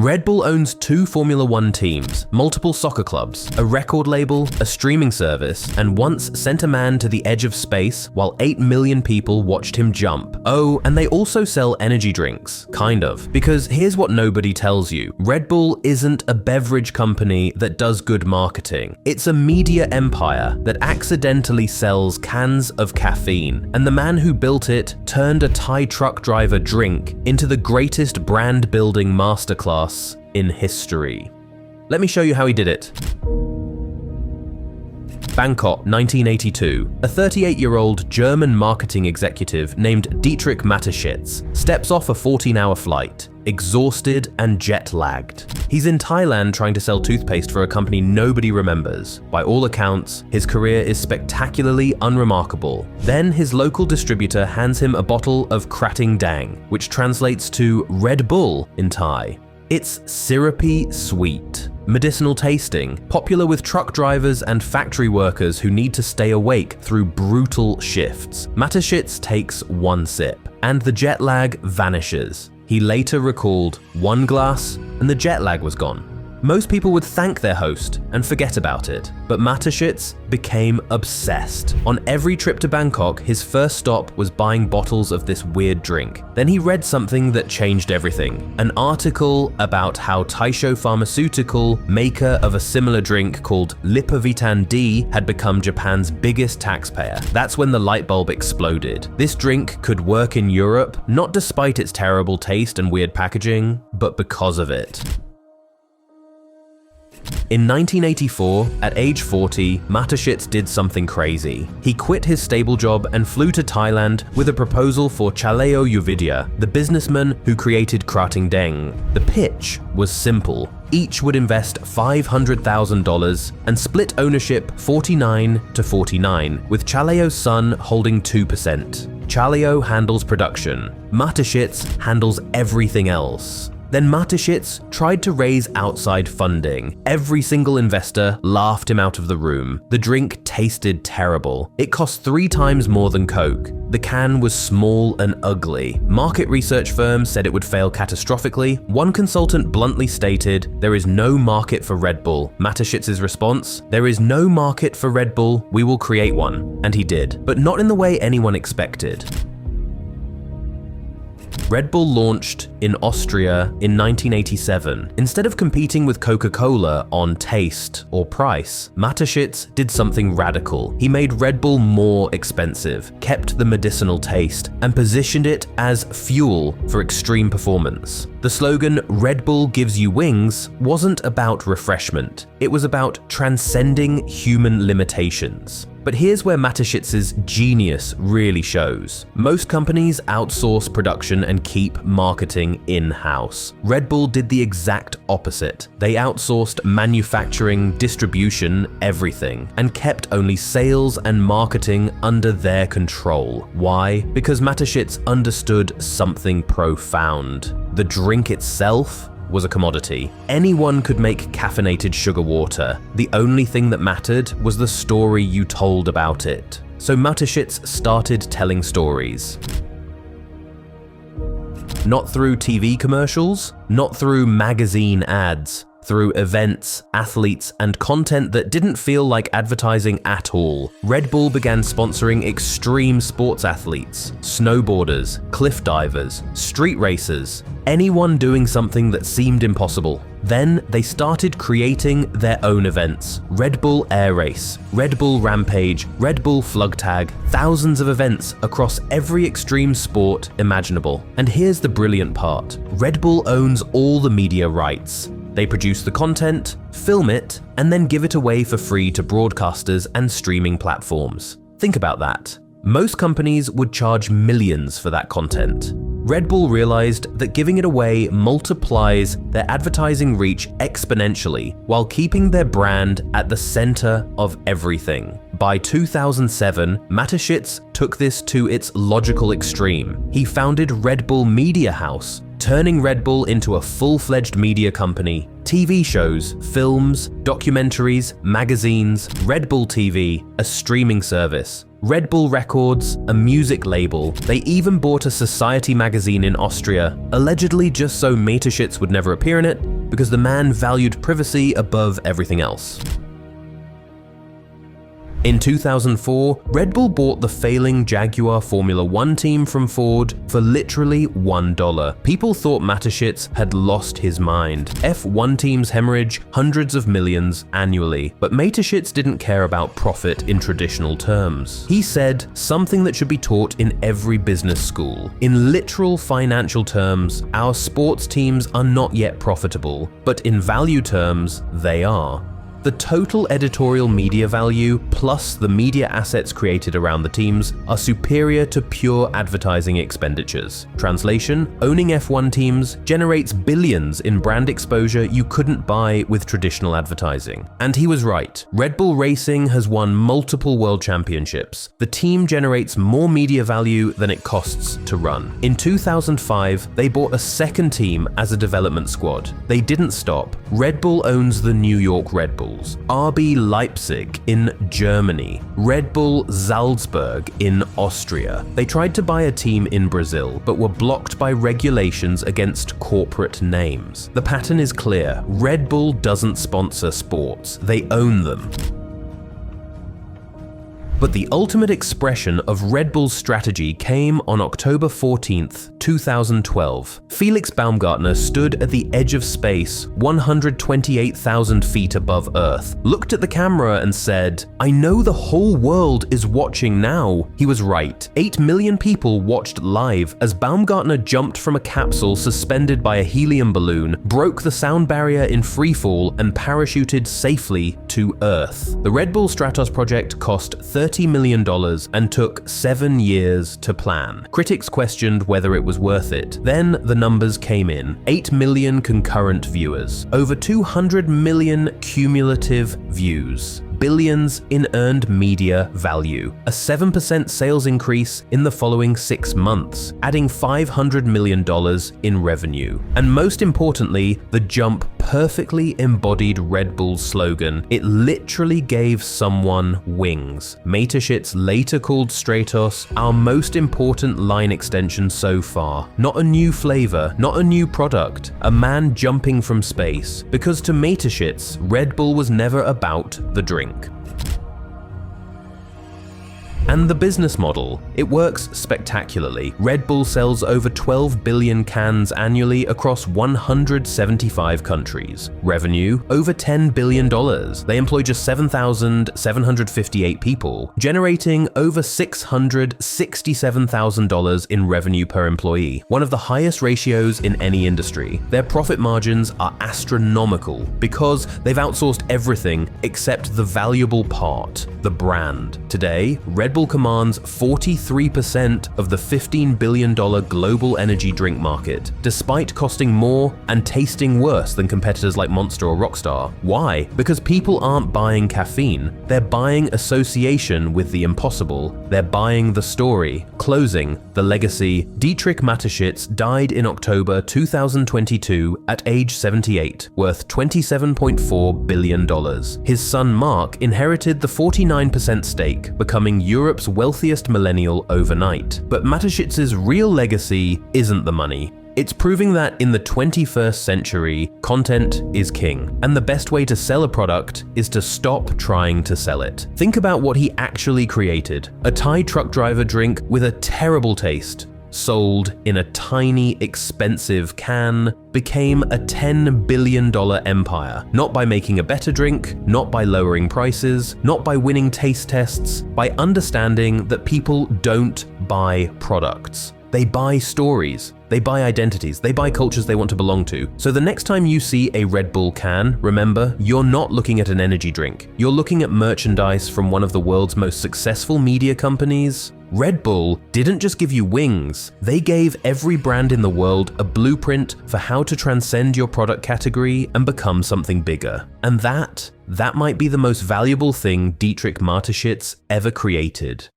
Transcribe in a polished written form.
Red Bull owns 2 Formula One teams, multiple soccer clubs, a record label, a streaming service, and once sent a man to the edge of space while 8 million people watched him jump. Oh, and they also sell energy drinks, kind of. Because here's what nobody tells you. Red Bull isn't a beverage company that does good marketing. It's a media empire that accidentally sells cans of caffeine. And the man who built it turned a Thai truck driver drink into the greatest brand building masterclass in history. Let me show you how he did it. Bangkok, 1982. A 38-year-old German marketing executive named Dietrich Mateschitz steps off a 14-hour flight, exhausted and jet-lagged. He's in Thailand trying to sell toothpaste for a company nobody remembers. By all accounts, his career is spectacularly unremarkable. Then his local distributor hands him a bottle of Krating Daeng, which translates to Red Bull in Thai. It's syrupy sweet, medicinal tasting, popular with truck drivers and factory workers who need to stay awake through brutal shifts. Mateschitz takes one sip, and the jet lag vanishes. He later recalled, 1 glass and the jet lag was gone. Most people would thank their host and forget about it, but Mateschitz became obsessed. On every trip to Bangkok, his first stop was buying bottles of this weird drink. Then he read something that changed everything. An article about how Taisho Pharmaceutical, maker of a similar drink called Lipovitan D, had become Japan's biggest taxpayer. That's when the light bulb exploded. This drink could work in Europe, not despite its terrible taste and weird packaging, but because of it. In 1984, at age 40, Mateschitz did something crazy. He quit his stable job and flew to Thailand with a proposal for Chaleo Yuvidya, the businessman who created Krating Daeng. The pitch was simple. Each would invest $500,000 and split ownership 49-49, with Chaleo's son holding 2%. Chaleo handles production. Mateschitz handles everything else. Then Mateschitz tried to raise outside funding. Every single investor laughed him out of the room. The drink tasted terrible. It cost 3 times more than Coke. The can was small and ugly. Market research firms said it would fail catastrophically. One consultant bluntly stated, "There is no market for Red Bull." Mateschitz's response, "There is no market for Red Bull, we will create one." And he did, but not in the way anyone expected. Red Bull launched in Austria in 1987. Instead of competing with Coca-Cola on taste or price, Mateschitz did something radical. He made Red Bull more expensive, kept the medicinal taste, and positioned it as fuel for extreme performance. The slogan, "Red Bull gives you wings," wasn't about refreshment. It was about transcending human limitations. But here's where Mateschitz's genius really shows. Most companies outsource production and keep marketing in-house. Red Bull did the exact opposite. They outsourced manufacturing, distribution, everything, and kept only sales and marketing under their control. Why? Because Mateschitz understood something profound. The drink itself was a commodity. Anyone could make caffeinated sugar water. The only thing that mattered was the story you told about it. So Mateschitz started telling stories. Not through TV commercials, not through magazine ads, through events, athletes, and content that didn't feel like advertising at all. Red Bull began sponsoring extreme sports athletes, snowboarders, cliff divers, street racers, anyone doing something that seemed impossible. Then they started creating their own events. Red Bull Air Race, Red Bull Rampage, Red Bull Flugtag, thousands of events across every extreme sport imaginable. And here's the brilliant part. Red Bull owns all the media rights. They produce the content, film it, and then give it away for free to broadcasters and streaming platforms. Think about that. Most companies would charge millions for that content. Red Bull realized that giving it away multiplies their advertising reach exponentially while keeping their brand at the center of everything. By 2007, Mateschitz took this to its logical extreme. He founded Red Bull Media House turning Red Bull into a full-fledged media company. TV shows, films, documentaries, magazines, Red Bull TV, a streaming service, Red Bull Records, a music label. They even bought a society magazine in Austria, allegedly just so Mateschitz would never appear in it, because the man valued privacy above everything else. In 2004, Red Bull bought the failing Jaguar Formula One team from Ford for literally $1. People thought Mateschitz had lost his mind. F1 teams hemorrhage hundreds of millions annually, but Mateschitz didn't care about profit in traditional terms. He said something that should be taught in every business school. In literal financial terms, our sports teams are not yet profitable, but in value terms, they are. The total editorial media value plus the media assets created around the teams are superior to pure advertising expenditures. Translation: owning F1 teams generates billions in brand exposure you couldn't buy with traditional advertising. And he was right. Red Bull Racing has won multiple world championships. The team generates more media value than it costs to run. In 2005, they bought a second team as a development squad. They didn't stop. Red Bull owns the New York Red Bulls, RB Leipzig in Germany, Red Bull Salzburg in Austria. They tried to buy a team in Brazil, but were blocked by regulations against corporate names. The pattern is clear. Red Bull doesn't sponsor sports, they own them. But the ultimate expression of Red Bull's strategy came on October 14th, 2012. Felix Baumgartner stood at the edge of space, 128,000 feet above Earth, looked at the camera and said, "I know the whole world is watching now." He was right. 8 million people watched live as Baumgartner jumped from a capsule suspended by a helium balloon, broke the sound barrier in freefall, and parachuted safely to Earth. The Red Bull Stratos project cost $30 million and took 7 years to plan. Critics questioned whether it was worth it. Then the numbers came in. 8 million concurrent viewers, over 200 million cumulative views, billions in earned media value, a 7% sales increase in the following 6 months, adding $500 million in revenue. And most importantly, the jump perfectly embodied Red Bull's slogan. It literally gave someone wings. Mateschitz later called Stratos our most important line extension so far. Not a new flavor, not a new product, a man jumping from space. Because to Mateschitz, Red Bull was never about the drink. And the business model, it works spectacularly. Red Bull sells over 12 billion cans annually across 175 countries. Revenue, over $10 billion. They employ just 7,758 people, generating over $667,000 in revenue per employee, one of the highest ratios in any industry. Their profit margins are astronomical because they've outsourced everything except the valuable part, the brand. Today, Red Bull commands 43% of the $15 billion global energy drink market, despite costing more and tasting worse than competitors like Monster or Rockstar. Why? Because people aren't buying caffeine, they're buying association with the impossible, they're buying the story. Closing, the legacy. Dietrich Mateschitz died in October 2022 at age 78, worth $27.4 billion. His son Mark inherited the 49% stake, becoming Europe's wealthiest millennial overnight. But Mateschitz's real legacy isn't the money. It's proving that in the 21st century, content is king, and the best way to sell a product is to stop trying to sell it. Think about what he actually created. A Thai truck driver drink with a terrible taste, sold in a tiny, expensive can, became a $10 billion empire. Not by making a better drink, not by lowering prices, not by winning taste tests, by understanding that people don't buy products. They buy stories, they buy identities, they buy cultures they want to belong to. So the next time you see a Red Bull can, remember, you're not looking at an energy drink. You're looking at merchandise from one of the world's most successful media companies. Red Bull didn't just give you wings, they gave every brand in the world a blueprint for how to transcend your product category and become something bigger. And that might be the most valuable thing Dietrich Mateschitz ever created.